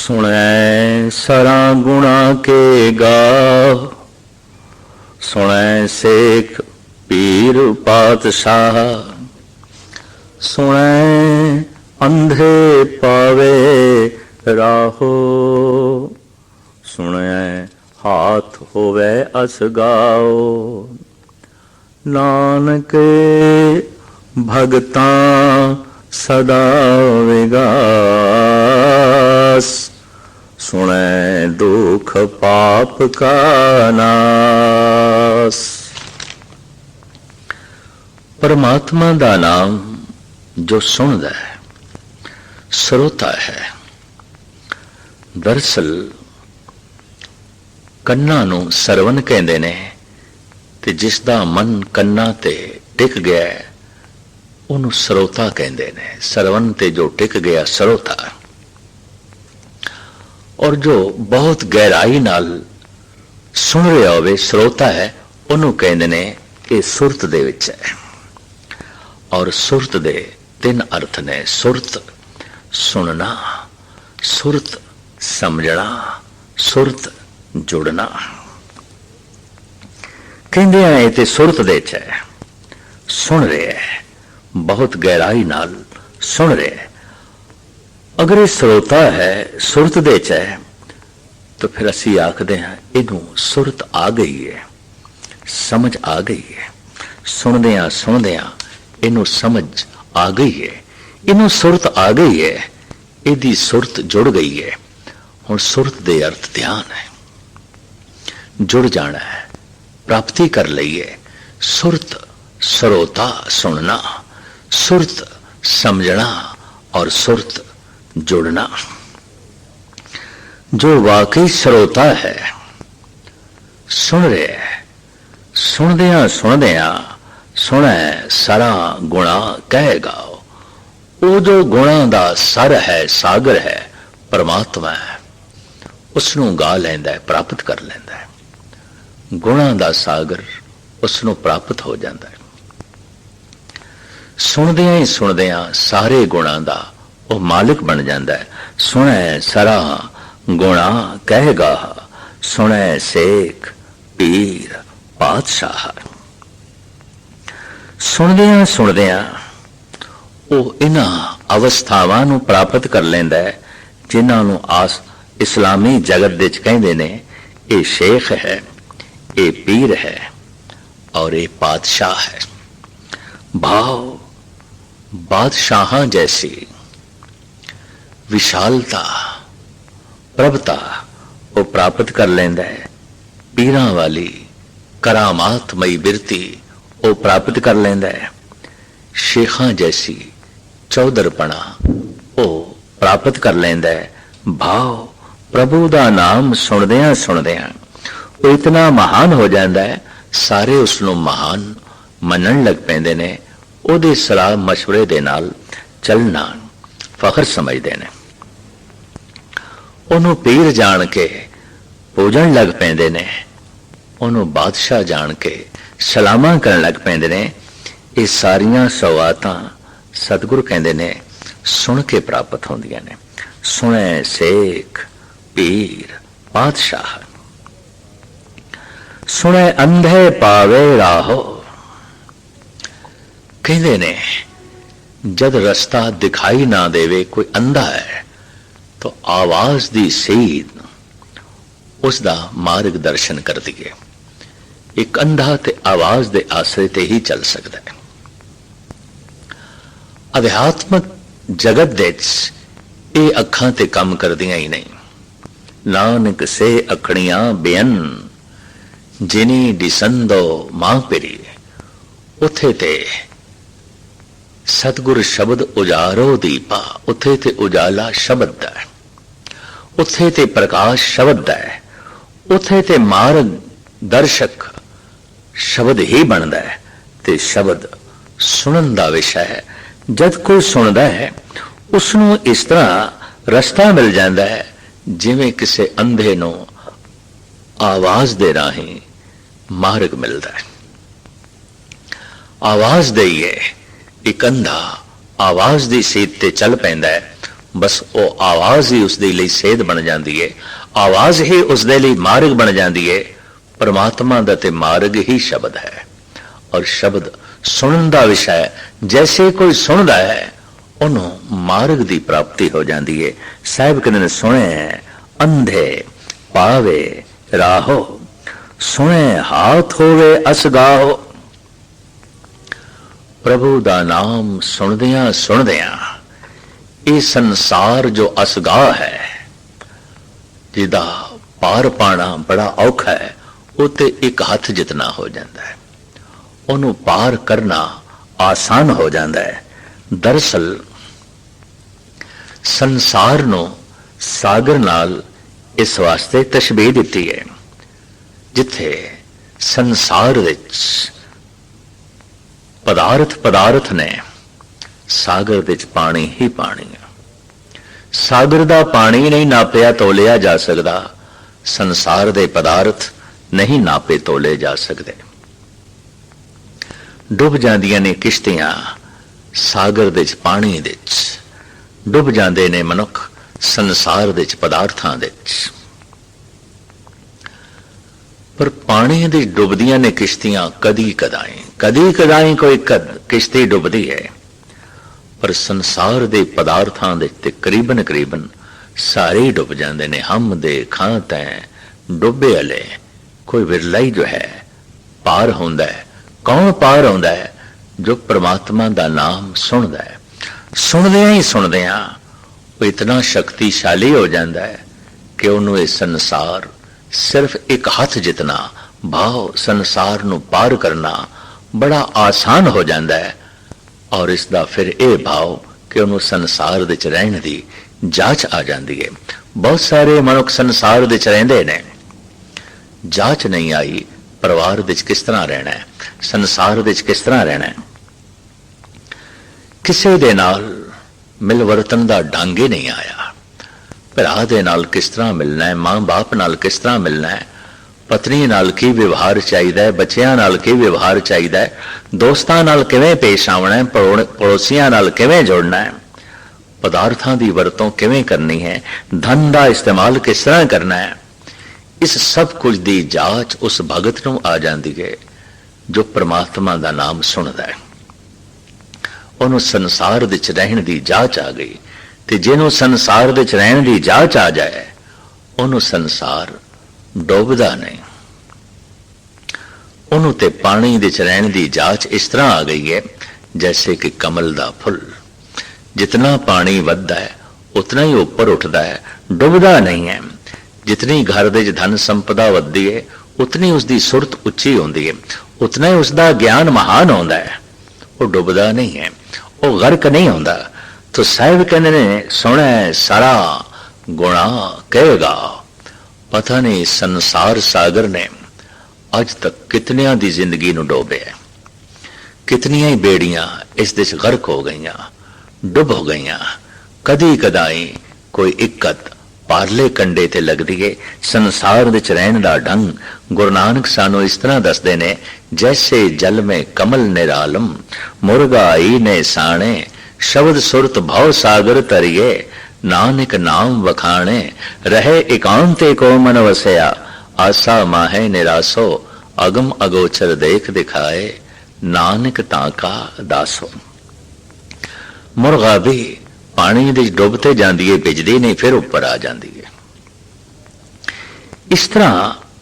सुनै सरा गुणा के गाव, सुनै शेख पीर पातशाह, सुनै अंधे पावे राहो, सुनै हाथ होवे असगाओ। नानक भगतां सदा विगास, सुनै दुख पाप का नास। परमात्मा दा नाम जो सुनदा है, ਸਰੋਤਾ है। दरअसल ਕੰਨਾਂ ਨੂੰ ਸਰਵਨ ਕਹਿੰਦੇ ਨੇ ਤੇ ਜਿਸ ਦਾ ਮਨ ਕੰਨਾਂ ਤੇ ਟਿਕ ਗਿਆ ਉਹਨੂੰ ਸਰੋਤਾ ਕਹਿੰਦੇ ਨੇ। ਸਰਵਨ ਤੇ ਜੋ ਟਿਕ ਗਿਆ ਸਰੋਤਾ। ਔਰ ਜੋ ਬਹੁਤ ਗਹਿਰਾਈ ਨਾਲ ਸੁਣ ਰਿਹਾ ਹੋਵੇ ਸਰੋਤਾ ਹੈ, ਉਹਨੂੰ ਕਹਿੰਦੇ ਨੇ ਇਹ ਸੁਰਤ ਦੇ ਵਿੱਚ ਹੈ। ਔਰ ਸੁਰਤ ਦੇ ਤਿੰਨ ਅਰਥ ਨੇ। ਸੁਰਤ ਸੁਣਨਾ, ਸੁਰਤ ਸਮਝਣਾ, ਸੁਰਤ जुड़ना। कहते हैं ये सुरत दे च है, सुन रहे है, बहुत गहराई नाल सुन रहे है। अगर ये श्रोता है सुरत दे च है तो फिर असी आखते हैं इनू सुरत आ गई है, समझ आ गई है। सुनदियां इनू समझ आ गई है, इनू सुरत आ गई है, इहदी सुरत जुड़ गई है। हुण सुरत दे अर्थ ध्यान है, जुड़ जाना है, प्राप्ति कर लईए। सुरत सरोता सुनना, सुरत समझना और सुरत जुड़ना। जो वाकई सरोता है सुन रहे है, सुनदियां सुने सारा गुणा कहेगा। वो जो गुणा दा सर है, सागर है, परमात्मा है, उसनू गा लैंदा है, प्राप्त कर लैंदा है। गुणा दा सागर उसनू प्राप्त हो जाता है। सुनदियां सारे गुणा दा वो मालिक बन जाता है। सुनै सरा गुणा कहेगा, सुनै शेख पीर पातशाह। सुनदियां वो इन्हां अवस्थावां नू प्राप्त कर लैंदा है जिन्हां नू इस्लामी जगत दे च कहंदे ने ये शेख है, ये पीर है और ये बादशाह है। भाव बादशाह जैसी विशालता प्रभुता वो प्राप्त कर लेंदा है। पीरां वाली करामातमई बिरती वो प्राप्त कर लेंदा है। शेखां जैसी चौधरपना वो प्राप्त कर लेंदा है। भाव प्रभु दा नाम सुनदियां वो इतना महान हो जाता है, सारे उसनों महान मनन लग पैंदे ने। ओदे सलाह मशवरे दे नाल चलना फखर समझते ने। ओनू पीर जान के पूजन लग पैंदे ने, ओनू बादशाह जान के सलामा करन लग पैंदे ने। ये सारियां सौगातां सतगुरु कहंदे ने सुन के प्राप्त होंदियां ने। सुने शेख पीर बादशाह, सुने अंधे पावे राहो। कहते ने जद रस्ता दिखाई ना देवे, कोई अंधा है तो आवाज दी सीध उसका मार्ग दर्शन कर दिए। एक अंधा ते आवाज दे आसरे ते ही चल सकता है। अध्यात्मक जगत दे ये अखां ते काम करदियां ही नहीं। नानक से अखड़ियां बेअन जिनी डिसंदो मां पिरी। उथे ते सतगुर शब्द उजारो दीपा, उथे ते उजाला शब्द दा है, उथे ते प्रकाश शब्द दा है, उथे ते मार्ग दर्शक शब्द ही बनता है। ते शब्द सुनन दा विषय है। जद कोई सुनता है उसनू इस तरह रस्ता मिल जाता है जिवें किसी अंधे नू आवाज दे राही मार्ग मिलता है। आवाज दईए, एक अंधा आवाज दी सीध ते चल पैंदा है, ਬਸ ਉਹ ਆਵਾਜ਼ ਹੀ ਉਸ ਦੇ ਲਈ ਸੇਧ ਬਣ ਜਾਂਦੀ ਹੈ, ਆਵਾਜ਼ ਹੀ ਉਸ ਦੇ ਲਈ ਮਾਰਗ ਬਣ ਜਾਂਦੀ ਹੈ। परमात्मा ਦਾ ਤੇ ਮਾਰਗ ਹੀ ਸ਼ਬਦ ਹੈ, ਔਰ ਸ਼ਬਦ ਸੁਣਨ ਦਾ ਵਿਸ਼ਾ ਹੈ। ਜੈਸੇ ਕੋਈ ਸੁਣਦਾ ਹੈ ਉਹਨੂੰ ਮਾਰਗ ਦੀ ਪ੍ਰਾਪਤੀ ਹੋ ਜਾਂਦੀ ਹੈ। ਸਾਹਿਬ ਕਹਿੰਦੇ ਨੇ ਸੁਣੇ ਅੰਧੇ ਪਾਵੇ ਰਾਹੋ, ਸੁਣੇ ਹਾਥ ਹੋਵੇ ਅਸਗਾਹੋ। ਪ੍ਰਭੂ ਦਾ ਨਾਮ ਸੁਣਦਿਆਂ ਸੁਣਦਿਆਂ ਇਹ ਸੰਸਾਰ ਜੋ ਅਸਗਾਹ ਹੈ, ਜਿਹਦਾ ਪਾਰ ਪਾਣਾ ਬੜਾ ਔਖਾ ਹੈ, ਉਹ ਤੇ ਇੱਕ ਹੱਥ ਜਿਤਨਾ ਹੋ ਜਾਂਦਾ ਹੈ। ਉਹਨੂੰ ਪਾਰ ਕਰਨਾ ਆਸਾਨ ਹੋ ਜਾਂਦਾ ਹੈ। ਦਰਅਸਲ ਸੰਸਾਰ ਨੂੰ ਸਾਗਰ ਨਾਲ ਇਸ ਵਾਸਤੇ ਤਸ਼ਬੀਹ ਦਿੱਤੀ ਹੈ, ਜਿੱਥੇ ਸੰਸਾਰ ਵਿੱਚ ਪਦਾਰਥ ਨੇ, ਸਾਗਰ ਵਿੱਚ ਪਾਣੀ ਹੀ ਪਾਣੀ ਹੈ। ਸਾਗਰ ਦਾ ਪਾਣੀ ਨਹੀਂ ਨਾਪਿਆ ਤੋਲਿਆ ਜਾ ਸਕਦਾ, ਸੰਸਾਰ ਦੇ ਪਦਾਰਥ ਨਹੀਂ ਨਾਪੇ ਤੋਲੇ ਜਾ ਸਕਦੇ। ਡੁੱਬ ਜਾਂਦੀਆਂ ਨੇ ਕਿਸ਼ਤੀਆਂ ਸਾਗਰ ਦੇ ਪਾਣੀ ਵਿੱਚ, ਡੁੱਬ ਜਾਂਦੇ ਨੇ ਮਨੁੱਖ ਸੰਸਾਰ ਦੇ ਪਦਾਰਥਾਂ ਵਿੱਚ। ਪਰ ਪਾਣੀ ਦੇ ਡੁੱਬਦੀਆਂ ਨੇ ਕਿਸ਼ਤੀਆਂ ਕਦੀ ਕਦਾਈ ਕੋਈ ਕਿਸ਼ਤੀ ਡੁੱਬਦੀ ਹੈ, ਪਰ ਸੰਸਾਰ ਦੇ ਪਦਾਰਥਾਂ ਦੇ ਤੇ ਕਰੀਬਨ ਸਾਰੇ ਡੁੱਬ ਜਾਂਦੇ ਨੇ। ਹਮ ਦੇ ਖਾਂ ਤੈਂ ਡੁੱਬੇ ਵਾਲੇ ਕੋਈ ਵਿਰਲਾ ਹੀ ਜੋ ਹੈ ਪਾਰ ਹੁੰਦਾ ਹੈ। ਕੌਣ ਪਾਰ ਹੁੰਦਾ ਹੈ? ਜੋ ਪ੍ਰਮਾਤਮਾ ਦਾ ਨਾਮ ਸੁਣਦਾ ਹੈ। ਸੁਣਦਿਆਂ ਉਹ ਇਤਨਾ ਸ਼ਕਤੀਸ਼ਾਲੀ ਹੋ ਜਾਂਦਾ ਹੈ ਕਿ ਉਹਨੂੰ ਇਹ ਸੰਸਾਰ ਸਿਰਫ ਇੱਕ ਹੱਥ ਜਿਤਨਾ ਭਾਵ ਸੰਸਾਰ ਨੂੰ ਪਾਰ ਕਰਨਾ ਬੜਾ ਆਸਾਨ ਹੋ ਜਾਂਦਾ ਹੈ। ਔਰ ਇਸ ਦਾ ਫਿਰ ਇਹ ਭਾਵ ਕਿ ਉਹਨੂੰ ਸੰਸਾਰ ਵਿੱਚ ਰਹਿਣ ਦੀ ਜਾਂਚ ਆ ਜਾਂਦੀ ਹੈ। ਬਹੁਤ ਸਾਰੇ ਮਨੁੱਖ ਸੰਸਾਰ ਵਿੱਚ ਰਹਿੰਦੇ ਨੇ, ਜਾਂਚ ਨਹੀਂ ਆਈ ਪਰਿਵਾਰ ਵਿੱਚ ਕਿਸ ਤਰ੍ਹਾਂ ਰਹਿਣਾ ਹੈ, ਸੰਸਾਰ ਵਿੱਚ ਕਿਸ ਤਰ੍ਹਾਂ ਰਹਿਣਾ ਹੈ। ਕਿਸੇ ਦੇ ਨਾਲ ਮਿਲਵਰਤਨ ਦਾ ਢੰਗ ਹੀ ਨਹੀਂ ਆਇਆ। ਭਰਾ ਦੇ ਨਾਲ ਕਿਸ ਤਰ੍ਹਾਂ ਮਿਲਣਾ ਹੈ, ਮਾਂ ਬਾਪ ਨਾਲ ਕਿਸ ਤਰ੍ਹਾਂ ਮਿਲਣਾ ਹੈ, ਪਤਨੀ ਨਾਲ ਕੀ ਵਿਵਹਾਰ ਚਾਹੀਦਾ ਹੈ, ਬੱਚਿਆਂ ਨਾਲ ਕੀ ਵਿਵਹਾਰ ਚਾਹੀਦਾ ਹੈ, ਦੋਸਤਾਂ ਨਾਲ ਕਿਵੇਂ ਪੇਸ਼ ਆਉਣਾ ਹੈ, ਪੜੋਸੀਆਂ ਨਾਲ ਕਿਵੇਂ ਜੁੜਨਾ ਹੈ, ਪਦਾਰਥਾਂ ਦੀ ਵਰਤੋਂ ਕਿਵੇਂ ਕਰਨੀ ਹੈ, ਧਨ ਦਾ ਇਸਤੇਮਾਲ ਕਿਸ ਤਰ੍ਹਾਂ ਕਰਨਾ ਹੈ। ਇਸ ਸਭ ਕੁਝ ਦੀ ਜਾਂਚ ਉਸ ਭਗਤ ਨੂੰ ਆ ਜਾਂਦੀ ਹੈ ਜੋ ਪ੍ਰਮਾਤਮਾ ਦਾ ਨਾਮ ਸੁਣਦਾ ਹੈ। ਉਹਨੂੰ ਸੰਸਾਰ ਵਿੱਚ ਰਹਿਣ ਦੀ ਜਾਂਚ ਆ ਗਈ, ਤੇ ਜਿਹਨੂੰ ਸੰਸਾਰ ਵਿੱਚ ਰਹਿਣ ਦੀ ਜਾਂਚ ਆ ਜਾਏ ਉਹਨੂੰ ਸੰਸਾਰ ਡੋਬਦਾ ਨਹੀਂ। ਉਹਨੂੰ ਤੇ ਪਾਣੀ ਵਿੱਚ ਰਹਿਣ ਦੀ ਜਾਂਚ ਇਸ ਤਰ੍ਹਾਂ ਆ ਗਈ ਹੈ ਜੈਸੇ ਕਿ ਕਮਲ ਦਾ ਫੁੱਲ, ਜਿਤਨਾ ਪਾਣੀ ਵੱਧਦਾ ਹੈ ਉਤਨਾ ਹੀ ਉੱਪਰ ਉੱਠਦਾ ਹੈ, ਡੁੱਬਦਾ ਨਹੀਂ ਹੈ। ਜਿਤਨੀ ਘਰ ਦੇ ਵਿੱਚ ਧਨ ਸੰਪਦਾ ਵੱਧਦੀ ਹੈ ਉਤਨੀ ਉਸਦੀ ਸੁਰਤ ਉੱਚੀ ਹੁੰਦੀ ਹੈ, ਉਤਨਾ ਹੀ ਉਸਦਾ ਗਿਆਨ ਮਹਾਨ ਹੁੰਦਾ ਹੈ। ਉਹ ਡੁੱਬਦਾ ਨਹੀਂ ਹੈ, ਉਹ ਗਰਕ ਨਹੀਂ ਹੁੰਦਾ। तो साहिब कहते ने सुने सारा गुणा कहेगा। पता नहीं संसार सागर ने अज तक कितनिया दी जिंदगी नूं डोबे, कितनिया ही बेड़ियां इस दिश गर्क हो गईयां, डुब हो गईयां। कदी कदाई कोई इक्कत पारले कंडे ते लगदी है। संसार विच रहण दा ढंग गुरु नानक सानू इस तरह दसदे ने, जैसे जल में कमल निरालम मुर्गा आई ने साणे, शब्द सुरत भव सागर तरिए, नानक नाम वखाणे, रहे एकांते को मन वसया, आसा माहे निरासो, अगम अगोचर देख दिखाए, नानक ताका दासो। मुर्गा भी पानी विच डुबते जांदी है, भिजदी नहीं, फिर उपर आ जाती है। इस तरह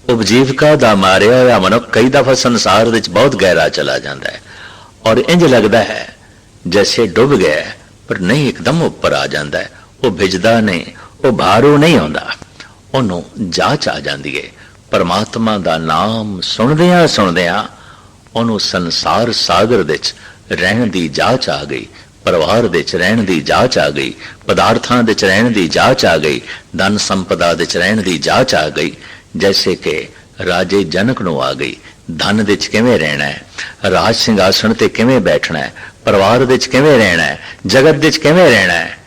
उपजीविका दा मारिया होया मनुख कई दफा संसार विच बहुत गहरा चला जाता है और इंज लगता है जैसे डुब गया, पर नहीं, एकदम उपर आ जाता है। वो भिजदा नहीं, वो भारू नहीं होंदा, उन्होंने जांच आ जाती है। परमात्मा दा नाम सुनदियां सुनदियां उन्होंने संसार सागर विच रहण दी जांच आ गई, परिवार विच रहण दी जांच आ गई, पदार्थां विच रहण दी जांच आ गई, धन संपदा विच रहण दी जांच आ गई। जैसे कि राजे जनक नूं आ गई, धन विच किवें रहना है, राज सिंघासन ते किवें बैठना है, परिवार विच किवें रहना है, जगत विच किवें रहना है।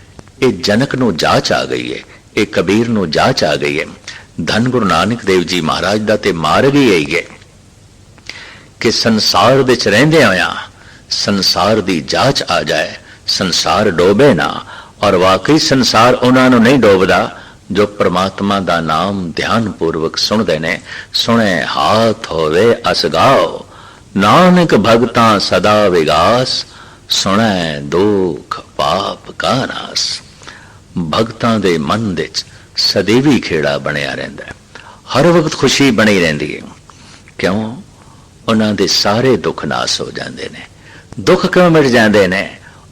ये जनक नूं जांच आ गई है, ये कबीर नूं जांच आ गई है। धन गुरु नानक देव जी महाराज दा ते मार्ग ही यही है कि संसार विच रहिंदे होया संसार दी जांच आ जाए, संसार डोबे ना ਔਰ ਵਾਕਈ ਸੰਸਾਰ ਉਹਨਾਂ ਨੂੰ ਨਹੀਂ ਡੋਬਦਾ ਜੋ ਪ੍ਰਮਾਤਮਾ ਦਾ ਨਾਮ ਧਿਆਨ ਪੂਰਵਕ ਸੁਣਦੇ ਨੇ। ਸੁਣੇ ਹਾਥ ਹੋਵੇ ਅਸਗਾਓ, ਨਾਨਕ ਭਗਤਾਂ ਸਦਾ ਵਿਗਾਸ, ਸੁਣੈ ਦੁਖ ਪਾਪ ਕਾ ਨਾਸ। ਭਗਤਾਂ ਦੇ ਮਨ ਵਿੱਚ ਸਦੀਵੀ ਖੇੜਾ ਬਣਿਆ ਰਹਿੰਦਾ ਹੈ, ਹਰ ਵਕਤ ਖੁਸ਼ੀ ਬਣੀ ਰਹਿੰਦੀ ਹੈ। ਕਿਉਂ? ਉਹਨਾਂ ਦੇ ਸਾਰੇ ਦੁੱਖ ਨਾਸ ਹੋ ਜਾਂਦੇ ਨੇ। ਦੁੱਖ ਕਿਉਂ ਮਿਟ ਜਾਂਦੇ ਨੇ?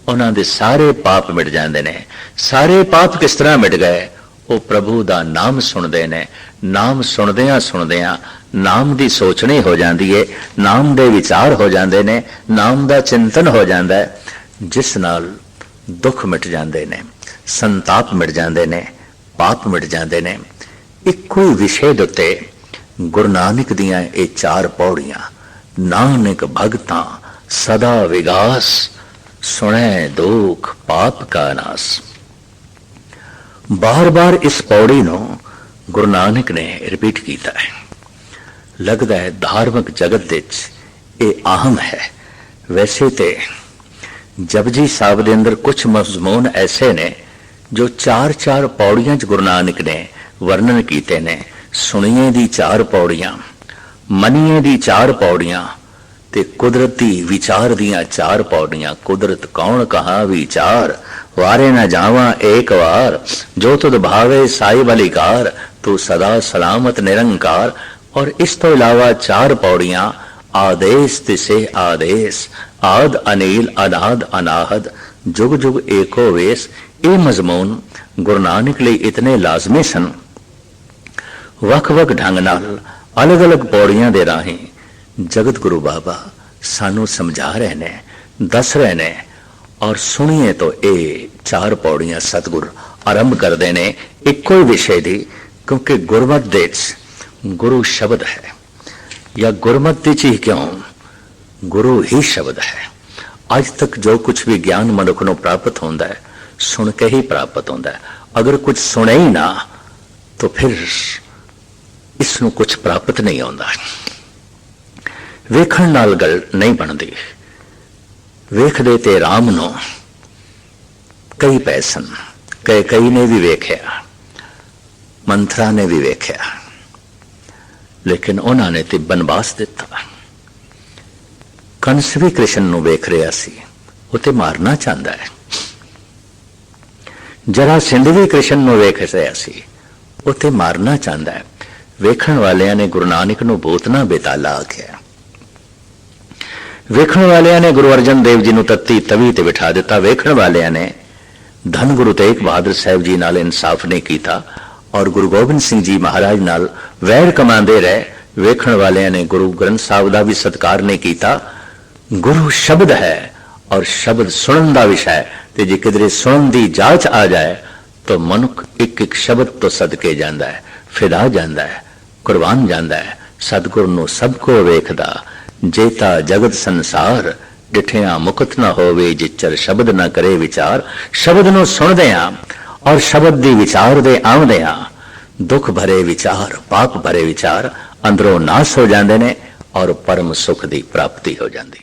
ਉਹਨਾਂ ਦੇ ਸਾਰੇ ਪਾਪ ਮਿਟ ਜਾਂਦੇ ਨੇ। ਸਾਰੇ ਪਾਪ ਕਿਸ ਤਰ੍ਹਾਂ ਮਿਟ ਗਏ? ਉਹ ਪ੍ਰਭੂ ਦਾ ਨਾਮ ਸੁਣਦੇ ਨੇ। ਨਾਮ ਸੁਣਦਿਆਂ ਸੁਣਦਿਆਂ ਨਾਮ ਦੀ ਸੋਚਣੀ ਹੋ ਜਾਂਦੀ ਹੈ, ਨਾਮ ਦੇ ਵਿਚਾਰ ਹੋ ਜਾਂਦੇ ਨੇ, ਨਾਮ ਦਾ ਚਿੰਤਨ ਹੋ ਜਾਂਦਾ ਹੈ, ਜਿਸ ਨਾਲ ਦੁੱਖ ਮਿਟ ਜਾਂਦੇ ਨੇ, ਸੰਤਾਪ ਮਿਟ ਜਾਂਦੇ ਨੇ, ਪਾਪ ਮਿਟ ਜਾਂਦੇ ਨੇ। ਇੱਕੋ ਹੀ ਵਿਸ਼ੇ ਦੇ ਉੱਤੇ ਗੁਰੂ ਨਾਨਕ ਦੀਆਂ ਇਹ 4 ਪੌੜੀਆਂ, ਨਾਨਕ ਭਗਤਾਂ ਸਦਾ ਵਿਗਾਸ, ਸੁਣੈ ਦੁਖ ਪਾਪ ਕਾ ਨਾਸ। ਬਾਰ-ਬਾਰ ਇਸ ਪੌੜੀ ਨੂੰ ਗੁਰੂ ਨਾਨਕ ਨੇ ਰਿਪੀਟ ਕੀਤਾ ਹੈ। ਲੱਗਦਾ ਹੈ ਧਾਰਮਿਕ ਜਗਤ ਵਿੱਚ ਇਹ ਅਹਿਮ ਹੈ। ਵੈਸੇ ਤੇ ਜਪਜੀ ਸਾਹਿਬ ਦੇ ਅੰਦਰ ਕੁਝ ਮਜ਼ਮੂਨ ਐਸੇ ਨੇ ਜੋ 4-4 ਪੌੜੀਆਂ 'ਚ ਗੁਰੂ ਨਾਨਕ ਨੇ ਵਰਣਨ ਕੀਤੇ ਨੇ। ਸੁਣੀਏ ਦੀ 4 ਪੌੜੀਆਂ, ਮੰਨੀਏ ਦੀ 4 ਪੌੜੀਆਂ ਤੇ ਕੁਦਰਤੀ ਵਿਚਾਰ ਦੀਆਂ 4 ਪੌੜੀਆਂ। ਕੁਦਰਤ ਕੌਣ ਕਹਾ ਵਿਚਾਰ, ਵਾਰੇ ਨਾ ਜਾਵਾਂ ਏਕ ਵਾਰ, ਜੋ ਤੁਧ ਭਾਵੇ ਸਾਈ ਬਲਿਕਾਰ, ਤੂੰ ਸਦਾ ਸਲਾਮਤ ਨਿਰੰਕਾਰ। ਔਰ ਇਸ ਤੋਂ ਇਲਾਵਾ 4 ਪੌੜੀਆਂ, ਆਦੇਸ਼ ਤਿਸੇ ਆਦੇਸ਼, ਆਦ ਅਨੀਲ ਅਨਾਦ ਅਨਾਹਦ, ਜੁਗ ਜੁਗ ਏਕੋ ਵੇਸ। ਇਹ ਮਜ਼ਮੂਨ ਗੁਰੂ ਨਾਨਕ ਲਈ ਇਤਨੇ ਲਾਜ਼ਮੀ ਸਨ। ਵੱਖ-ਵੱਖ ਢੰਗ ਨਾਲ ਅਲੱਗ-ਅਲੱਗ ਪੌੜੀਆਂ ਦੇ ਰਾਹੀਂ ਜਗਤ ਗੁਰੂ ਬਾਬਾ ਸਾਨੂੰ ਸਮਝਾ ਰਹੇ ਨੇ, ਦੱਸ ਰਹੇ ਨੇ। ਔਰ ਸੁਣੀਏ ਤੋਂ ਇਹ 4 ਪੌੜੀਆਂ ਸਤਿਗੁਰ ਆਰੰਭ ਕਰਦੇ ਨੇ ਇੱਕੋ ਹੀ ਵਿਸ਼ੇ ਦੀ, ਕਿਉਂਕਿ ਗੁਰਮਤ ਦੇ ਵਿੱਚ ਗੁਰੂ ਸ਼ਬਦ ਹੈ, ਜਾਂ ਗੁਰਮਤ ਵਿੱਚ ਹੀ ਕਿਉਂ, ਗੁਰੂ ਹੀ ਸ਼ਬਦ ਹੈ। ਅੱਜ ਤੱਕ ਜੋ ਕੁਝ ਵੀ ਗਿਆਨ ਮਨੁੱਖ ਨੂੰ ਪ੍ਰਾਪਤ ਹੁੰਦਾ ਹੈ, ਸੁਣ ਕੇ ਹੀ ਪ੍ਰਾਪਤ ਹੁੰਦਾ ਹੈ। ਅਗਰ ਕੁਝ ਸੁਣੇ ਹੀ ਨਾ ਤਾਂ ਫਿਰ ਇਸ ਨੂੰ ਕੁਝ ਪ੍ਰਾਪਤ ਨਹੀਂ ਹੁੰਦਾ। ਵੇਖਣ ਨਾਲ ਗੱਲ ਨਹੀਂ ਬਣਦੀ। ਵੇਖਦੇ ਤੇ ਰਾਮ ਨੂੰ ਕਈ ਪਏ ਸਨ, ਕਈ ਨੇ ਵੀ ਵੇਖਿਆ, ਮੰਥਰਾ ਨੇ ਵੀ ਵੇਖਿਆ, ਲੇਕਿਨ ਉਹਨਾਂ ਨੇ ਤੇ ਬਨਵਾਸ ਦਿੱਤਾ। ਕੰਸ ਵੀ ਕ੍ਰਿਸ਼ਨ ਨੂੰ ਵੇਖ ਰਿਹਾ ਸੀ, ਉਹ ਤੇ ਮਾਰਨਾ ਚਾਹੁੰਦਾ ਹੈ। ਜਰਾਸੰਧ ਵੀ ਕ੍ਰਿਸ਼ਨ ਨੂੰ ਵੇਖ ਰਿਹਾ ਸੀ, ਉਹ ਤੇ ਮਾਰਨਾ ਚਾਹੁੰਦਾ ਹੈ। ਵੇਖਣ ਵਾਲਿਆਂ ਨੇ ਗੁਰੂ ਨਾਨਕ ਨੂੰ ਭੂਤਨਾ ਬੇਤਾਲਾ ਆਖਿਆ। ਵੇਖਣ ਵਾਲਿਆਂ ਨੇ ਗੁਰੂ ਅਰਜਨ ਦੇਵ ਜੀ ਨੂੰ ਤੱਤੀ ਤਵੀ ਤੇ ਬਿਠਾ ਦਿੱਤਾ। ਵੇਖਣ ਵਾਲਿਆਂ ਨੇ ਧੰਨ ਗੁਰੂ ਤੇਗ ਬਹਾਦਰ ਸਾਹਿਬ ਜੀ ਨਾਲ ਇਨਸਾਫ ਨਹੀਂ ਕੀਤਾ ਔਰ ਗੁਰੂ ਗੋਬਿੰਦ ਸਿੰਘ ਜੀ ਮਹਾਰਾਜ ਨਾਲ ਵੈਰ ਕਮਾਉਂਦੇ ਰਹੇ। ਵੇਖਣ ਵਾਲਿਆਂ ਨੇ ਗੁਰੂ ਗ੍ਰੰਥ ਸਾਹਿਬ ਦਾ ਵੀ ਸਤਿਕਾਰ ਨਹੀਂ ਕੀਤਾ। ਗੁਰੂ ਸ਼ਬਦ ਹੈ ਔਰ ਸ਼ਬਦ ਸੁਣਨ ਦਾ ਵਿਸ਼ਾ ਹੈ, ਤੇ ਜੇ ਕਿਧਰੇ ਸੁਣਨ ਦੀ ਜਾਂਚ ਆ ਜਾਏ ਤਾਂ ਮਨੁੱਖ ਇੱਕ ਇੱਕ ਸ਼ਬਦ ਤੋਂ ਸਦਕੇ ਜਾਂਦਾ ਹੈ, ਫਿਦਾ ਜਾਂਦਾ ਹੈ, ਕੁਰਬਾਨ ਜਾਂਦਾ ਹੈ। ਸਤਿਗੁਰ ਨੂੰ ਸਭ ਕੋ ਵੇਖਦਾ, ਜੇਤਾ ਜਗਤ ਸੰਸਾਰ, ਡਿਠਿਆ ਮੁਕਤ ਨਾ ਹੋਵੇ ਜਿਚਰ ਸ਼ਬਦ ਨਾ ਕਰੇ ਵਿਚਾਰ। ਸ਼ਬਦ ਨੂੰ ਸੁਣਦੇ ਹਾਂ ਔਰ ਸ਼ਬਦ ਦੀ ਵਿਚਾਰ ਦੇ ਆਉਂਦੇ ਹਾਂ, ਦੁੱਖ ਭਰੇ ਵਿਚਾਰ, ਪਾਪ ਭਰੇ ਵਿਚਾਰ ਅੰਦਰੋਂ ਨਾਸ ਹੋ ਜਾਂਦੇ ਨੇ ਔਰ ਪਰਮ ਸੁਖ ਦੀ ਪ੍ਰਾਪਤੀ ਹੋ ਜਾਂਦੀ।